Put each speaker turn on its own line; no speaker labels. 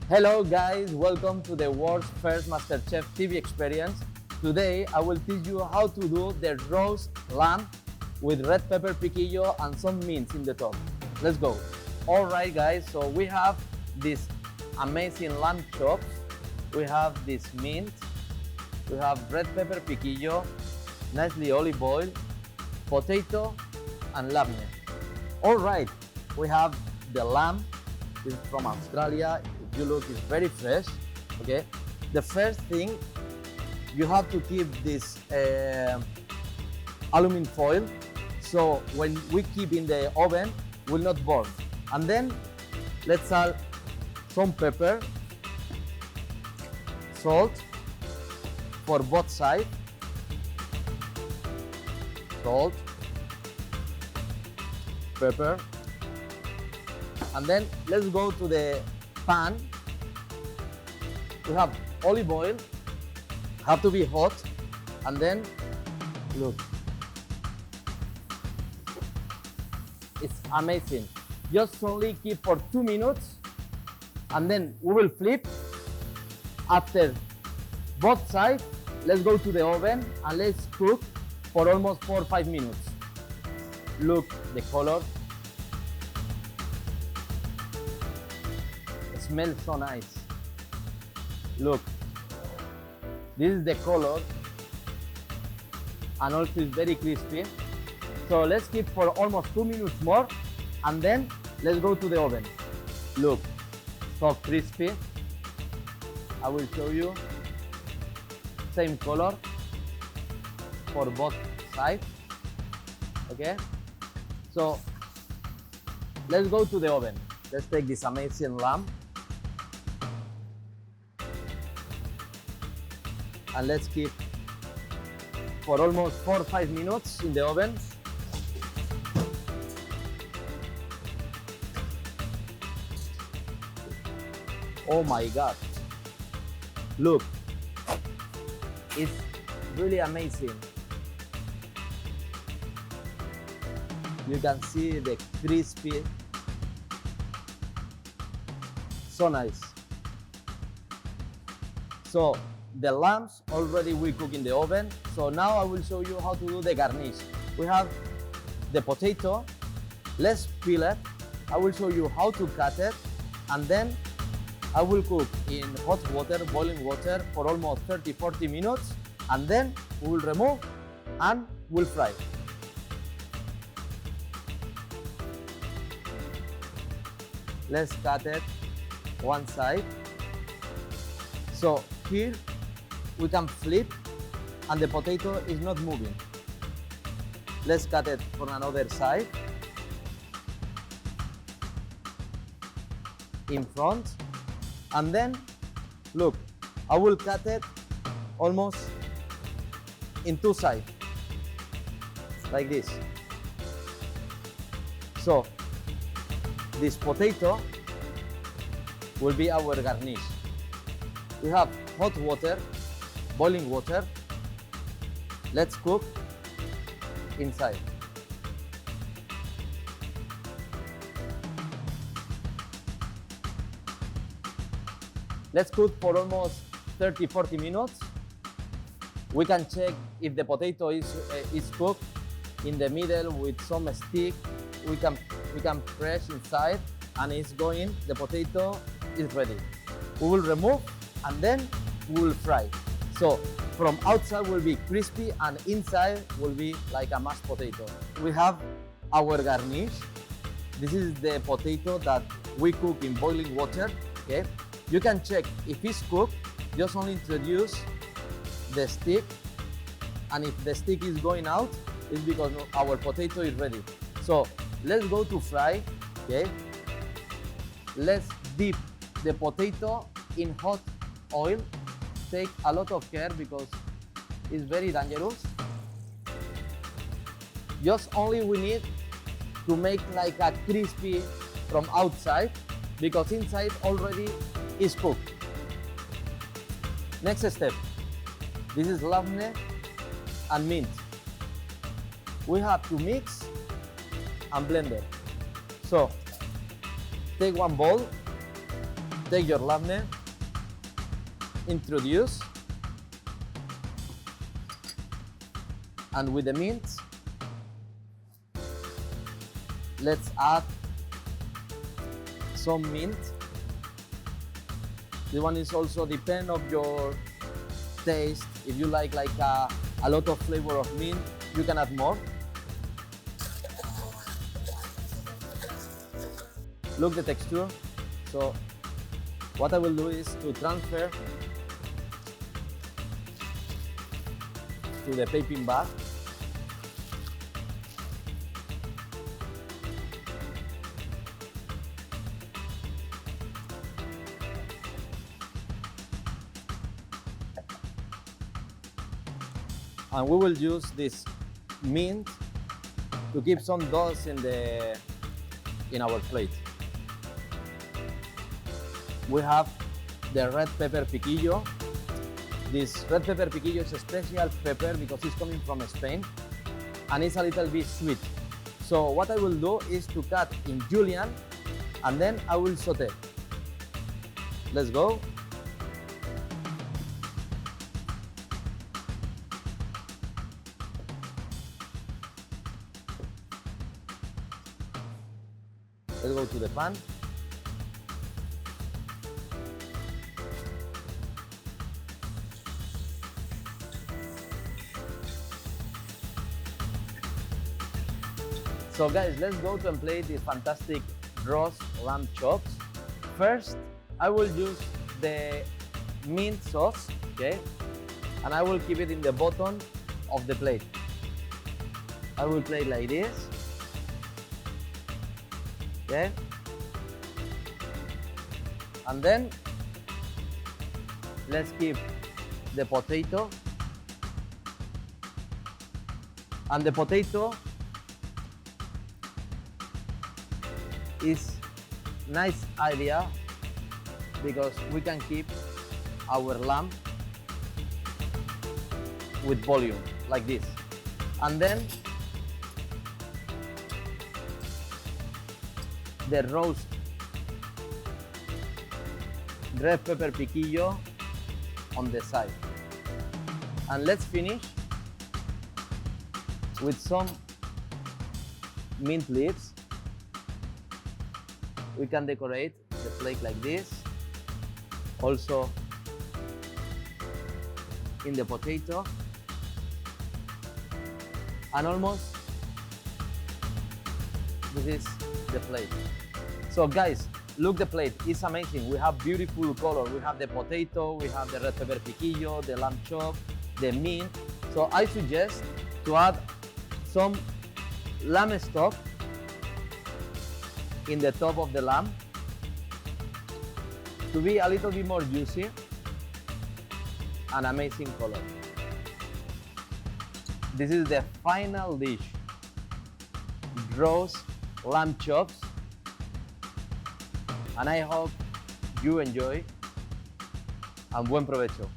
Hello guys, welcome to the world's first MasterChef TV experience. Today I will teach you how to do the roast lamb with red pepper piquillo and some mince in the top. Let's go. Alright guys, so we have this amazing lamb chops, we have this mint, we have red pepper piquillo, nicely olive oil, potato and labneh. Alright, we have the lamb, this is from Australia. You look, it's very fresh. Okay, the first thing you have to keep this aluminum foil, so when we keep in the oven will not burn. And then let's add some pepper, salt for both sides, salt, pepper, and then let's go to the pan. We have olive oil, have to be hot, and then look, it's amazing. Just only keep for 2 minutes, and then we will flip. After both sides, let's go to the oven and let's cook for almost 4 or 5 minutes. Look the color. Smells so nice. Look, this is the color, and also it's very crispy. So let's keep for almost 2 minutes more, and then let's go to the oven. Look, so crispy. I will show you. Same color for both sides. Okay, so let's go to the oven. Let's take this amazing lamb. And let's keep for almost 4 or 5 minutes in the oven. Oh my God. Look, it's really amazing. You can see the crispy, so nice. So the lambs already we cook in the oven. So now I will show you how to do the garnish. We have the potato. Let's peel it. I will show you how to cut it, and then I will cook in hot water, boiling water for almost 30-40 minutes, and then we will remove and we'll fry. Let's cut it one side. So here we can flip and the potato is not moving. Let's cut it from another side. In front. And then, look, I will cut it almost in 2 sides. Like this. So, this potato will be our garnish. We have hot water, boiling water. Let's cook inside. Let's cook for almost 30-40 minutes. We can check if the potato is cooked in the middle with some stick. We can press inside and it's going. The potato is ready. We will remove and then we will fry. So from outside will be crispy and inside will be like a mashed potato. We have our garnish. This is the potato that we cook in boiling water. Okay, you can check if it's cooked. Just only introduce the stick, and if the stick is going out, it's because our potato is ready. So let's go to fry. Okay, let's dip the potato in hot oil. Take a lot of care because it's very dangerous. Just only we need to make like a crispy from outside because inside already is cooked. Next step, this is labneh and mint. We have to mix and blend it. So take one bowl, Take your labneh, introduce, and with the mint, let's add some mint. This one is also depend of your taste. If you like a lot of flavor of mint, you can add more. Look the texture. So what I will do is to transfer to the piping bag. And we will use this mint to keep some dust in our plate. We have the red pepper piquillo. This red pepper piquillo is a special pepper because it's coming from Spain and it's a little bit sweet. So what I will do is to cut in julienne and then I will saute. Let's go. Let's go to the pan. So guys, let's go to and play these fantastic roast lamb chops. First, I will use the mint sauce, okay? And I will keep it in the bottom of the plate. I will play like this, okay? And then, let's keep the potato. And the potato is nice idea because we can keep our lamb with volume like this. And then the roast red pepper piquillo on the side. And let's finish with some mint leaves. We can decorate the plate like this. Also in the potato. And almost this is the plate. So guys, look the plate, it's amazing. We have beautiful color. We have the potato, we have the red pepper piquillo, the lamb chop, the mint. So I suggest to add some lamb stock in the top of the lamb to be a little bit more juicy and amazing color. This is the final dish, roast lamb chops, and I hope you enjoy and buen provecho.